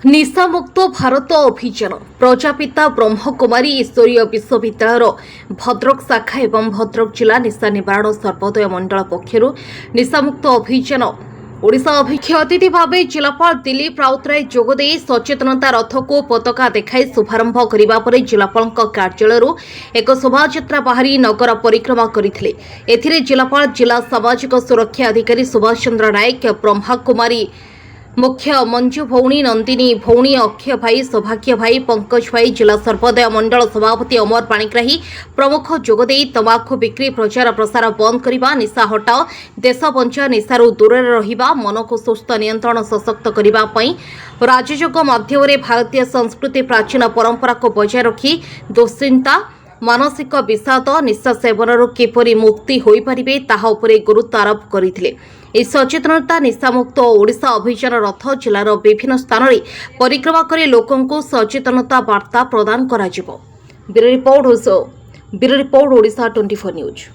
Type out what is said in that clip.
निशामुक्त भारत अभियान प्रजापिता ब्रह्मकुमारी ईश्वरीय विश्वविद्यालय भद्रक शाखा एवं भद्रक जिला निशा निवारण सर्वोदय मंडल पक्षर निशामुक्त अभियान ओडिशा अभिमुख्य अतिथि भाव जिलापाल दिलीप राउतराय जोगदे सचेतनता रथ को पताका देखाई शुभारंभ करने पर जिलापाल कार्यालय एक शोभायात्रा बाहरी नगर परिक्रमा करते एथिरे जिलापाल जिला सामाजिक सुरक्षा अधिकारी सुभाष चंद्र नायक ब्रह्मकुमारी मुख्य मंजू भौणी नंदिनी भौणी अक्षय भाई सौभाग्य भाई पंकज भाई जिला सर्वोदय मंडल सभापति अमर पाणिग्राही प्रमुख जोगदे तंबाकू बिक्री प्रचार प्रसार बंद करने निशा हटाओ देश बंचा निशारू दूर रहिबा मन को सुस्थ नियंत्रण सशक्त करने राजयोग माध्यम भारतीय संस्कृति प्राचीन परंपरा को बजाय रखी दुश्चिंता मानसिक विषाद निशा सेवन किपरि मुक्ति हो पारे ताहा उपरे गुरुत्व आरोप करते सचेतनता निशामुक्त ओडिशा अभियान रथ जिलार विभिन्न स्थान में परिक्रमा कर लोकों सचेतनता वार्ता प्रदान करा ब्यूरो रिपोर्ट ओडिशा 24 न्यूज।